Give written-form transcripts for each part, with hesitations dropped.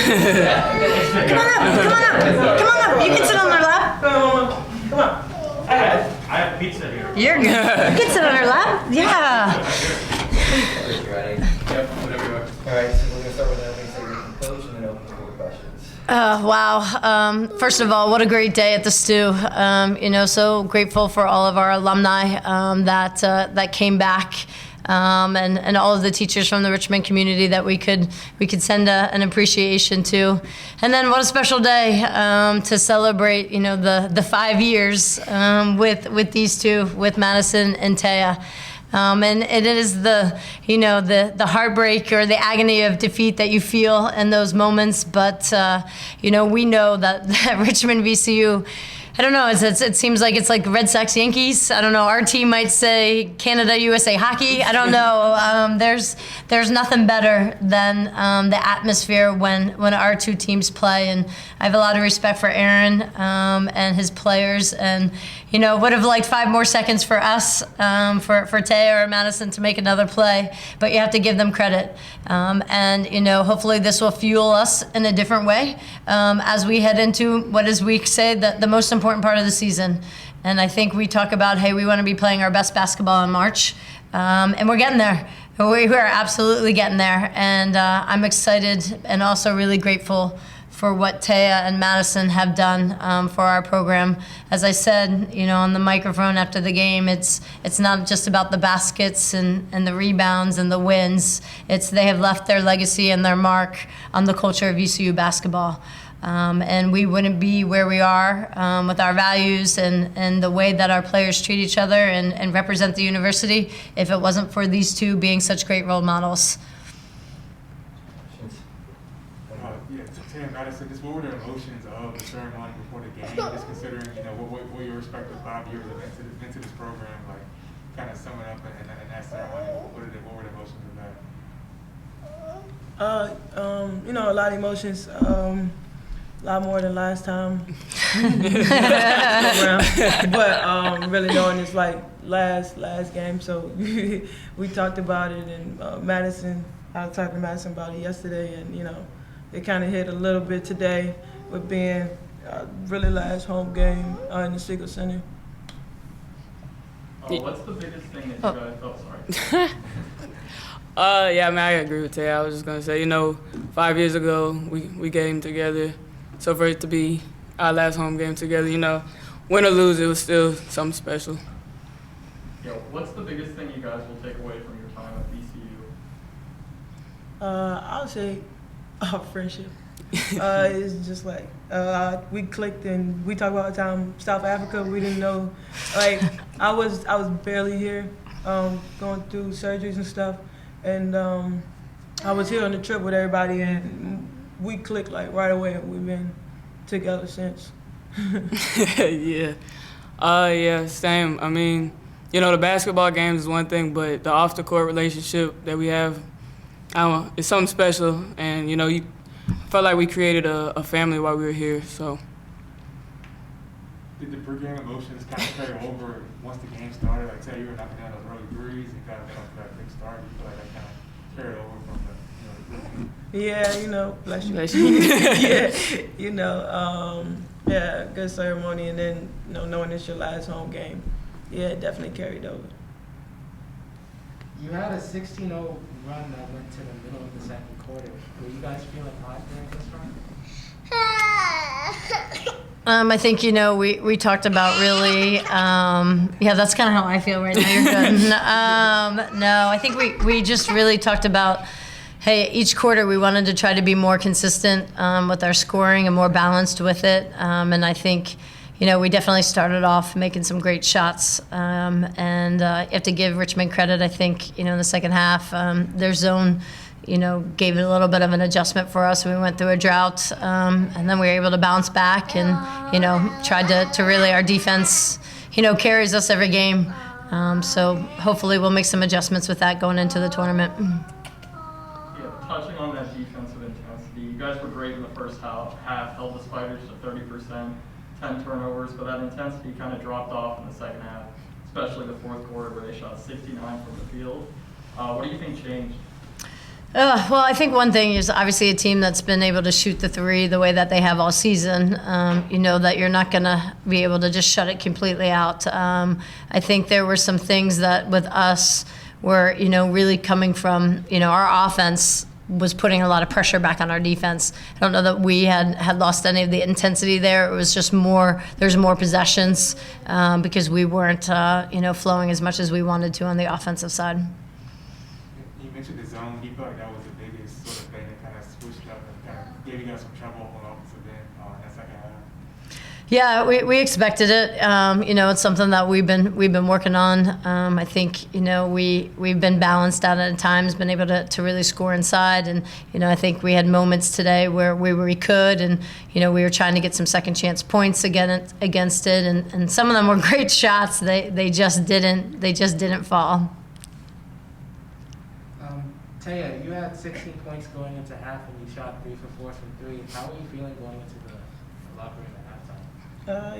Come on up. You can sit on their lap. Come on. I have pizza here. You're good. You can sit on her lap. Yeah. Ready? Yep, whatever you want. All right, so we're gonna start with an opening segment from coach and then open for questions. Wow. First of all, what a great day at the Stew. So grateful for all of our alumni that came back. And all of the teachers from the Richmond community that we could send an appreciation to. And then what a special day to celebrate, the 5 years with these two, with Madison and Taya. And it is the heartbreak or the agony of defeat that you feel in those moments. But, we know that Richmond VCU, I don't know. It seems like it's like Red Sox Yankees. I don't know. Our team might say Canada USA hockey. I don't know. There's nothing better than the atmosphere when our two teams play, and I have a lot of respect for Aaron and his players, and would have liked 5 more seconds for us for Taya or Madison to make another play, but you have to give them credit, and hopefully this will fuel us in a different way as we head into what is we say the most important part of the season. And I think we talk about, hey, we want to be playing our best basketball in March, and we're getting there. We are absolutely getting there, and I'm excited and also really grateful for what Taya and Madison have done for our program. As I said, on the microphone after the game, it's not just about the baskets and the rebounds and the wins. They have left their legacy and their mark on the culture of VCU basketball. And we wouldn't be where we are with our values and the way that our players treat each other and represent the university if it wasn't for these two being such great role models. Taya, Madison, what were the emotions of the ceremony before the game? Just considering, what your respective 5 years of into this program, like, kind of summing up in that ceremony. What were the emotions of that? A lot of emotions. A lot more than last time. But really knowing it's like last game, so we talked about it, and Madison, I was talking to Madison about it yesterday, and it kind of hit a little bit today with being really last home game in the Siegel Center. What's the biggest thing that you guys felt sorry? Yeah, I agree with Tay. I was just gonna say, 5 years ago we came together, so for it to be our last home game together, win or lose, it was still something special. What's the biggest thing you guys will take away from your time at VCU? I would say our friendship. It's just like we clicked, and we talk about the time South Africa. We didn't know, like I was barely here, going through surgeries and stuff, and I was here on the trip with everybody, and we clicked like right away, and we've been together since. Yeah. Yeah, same. I mean, the basketball games is one thing, but the off the court relationship that we have, it's something special, and you felt like we created a family while we were here. So. Did the pregame emotions kind of carry over once the game started? Like, say you were knocking down those early threes and kind of got off to that big start. You feel like that kind of carried over from the Yeah, bless you. Bless you. Yeah, good ceremony, and then knowing it's your last home game, yeah, it definitely carried over. You had a 16-0 run that went to the middle of the second quarter. Were you guys feeling hot during this run? I think, we talked about really, that's kind of how I feel right now. You're good. No, I think we just really talked about, hey, each quarter we wanted to try to be more consistent with our scoring and more balanced with it. And I think, we definitely started off making some great shots. And you have to give Richmond credit, I think, in the second half. Their zone, gave it a little bit of an adjustment for us. We went through a drought, and then we were able to bounce back and, tried to really, our defense, carries us every game. So hopefully we'll make some adjustments with that going into the tournament. Touching on that defensive intensity, you guys were great in the first half, held the Spiders to 30%, 10 turnovers, but that intensity kind of dropped off in the second half, especially the fourth quarter where they shot 69 from the field. What do you think changed? Well, I think one thing is obviously a team that's been able to shoot the three the way that they have all season. You know that you're not going to be able to just shut it completely out. I think there were some things that with us were, really coming from, our offense was putting a lot of pressure back on our defense. I don't know that we had lost any of the intensity there. It was just there's more possessions because we weren't, flowing as much as we wanted to on the offensive side. You mentioned the zone. Do you feel like that was the biggest sort of thing that kind of switched up and kind of gave you guys some trouble on the offensive end in that second half? Yeah, we expected it. It's something that we've been working on. I think we've been balanced out at times, been able to really score inside, and I think we had moments today where we could, and we were trying to get some second chance points against it, and some of them were great shots. They just didn't fall. Taya, you had 16 points going into half, and you shot 3 for 4 from 3. How were you feeling going into the locker room at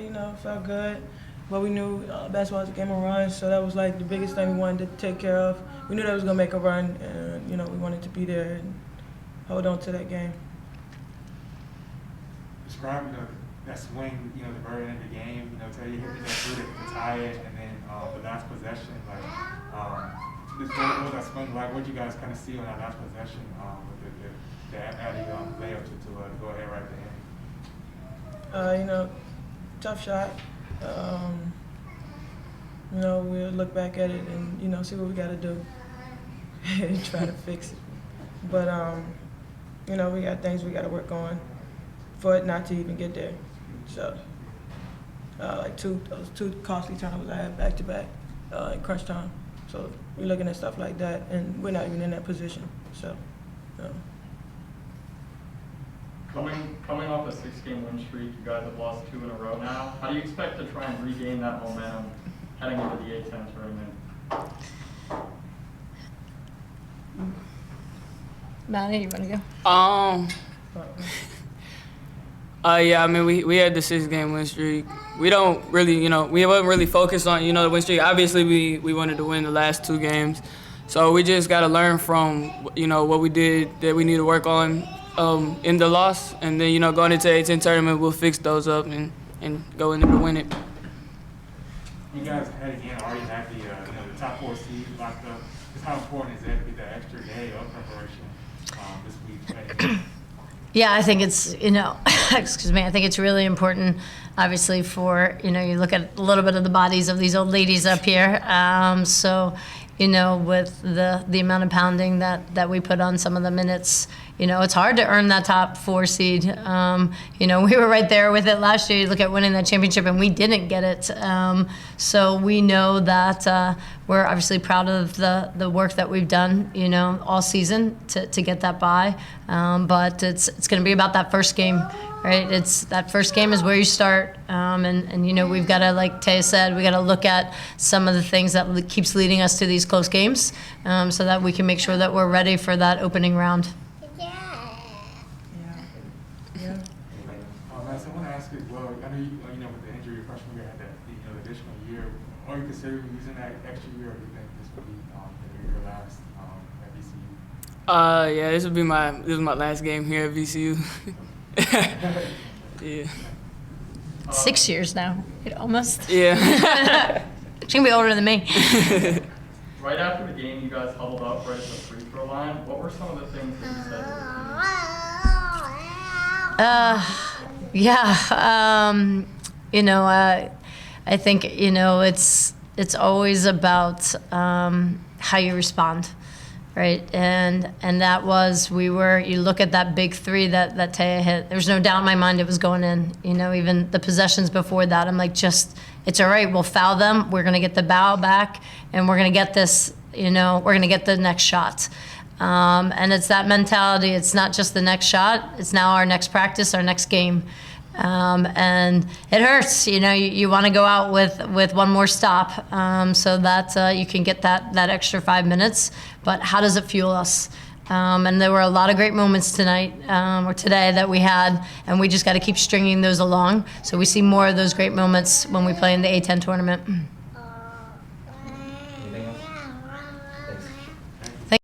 halftime? Felt good. But we knew basketball was a game of runs, so that was like the biggest thing we wanted to take care of. We knew that was going to make a run, and we wanted to be there and hold on to that game. Describe, that swing, the very end of the game, Taya hit me that through to tie it, and then the last possession, what was that swing like? What did you guys kind of see on that last possession with the added layup to go ahead right there? Tough shot. We'll look back at it and, see what we got to do and try to fix it. But, we got things we got to work on for it not to even get there. So, those two costly turnovers I had back-to-back in crunch time. So we're looking at stuff like that, and we're not even in that position. So, Coming off a 6-game win streak, you guys have lost 2 in a row now. How do you expect to try and regain that momentum heading into the A-10 tournament? Maddie, you want to go? Yeah, I mean, we had the 6-game win streak. We don't really, we wasn't really focused on, the win streak. Obviously, we wanted to win the last 2 games. So we just got to learn from, what we did that we need to work on in the loss. And then, going into the A-10 tournament, we'll fix those up and go in there to win it. You guys already had the top 4 seed locked up. Just how important is that to get that extra day of preparation this week? Yeah, I think it's, excuse me, I think it's really important, obviously, for, you look at a little bit of the bodies of these old ladies up here. With the amount of pounding that we put on some of the minutes, it's hard to earn that top 4 seed. We were right there with it last year. You look at winning that championship, and we didn't get it. So we know that we're obviously proud of the work that we've done, all season to get that bye. But it's going to be about that first game, right? It's that first game is where you start, and we've got to, like Taya said, we got to look at some of the things that keeps leading us to these close games, so that we can make sure that we're ready for that opening round. So I want to ask you as well. I know with the injury, your freshman year had that the additional year. Are you considering using that extra year, or do you think this will be your last at VCU? Yeah, this is my last game here at VCU. Yeah. 6 years now, almost. Yeah. She's gonna be older than me. Right after the game, you guys huddled up right at the free throw line. What were some of the things that you said to the team? I think it's always about how you respond, right? And that was you look at that big 3 that Taya hit. There's no doubt in my mind it was going in. Even the possessions before that, I'm like, it's all right. We'll foul them. We're gonna get the ball back, and we're gonna get this. We're gonna get the next shot. And it's that mentality. It's not just the next shot. It's now our next practice, our next game. And it hurts. You want to go out with one more stop, so that you can get that extra 5 minutes. But how does it fuel us? And there were a lot of great moments tonight or today that we had, and we just got to keep stringing those along so we see more of those great moments when we play in the A-10 tournament.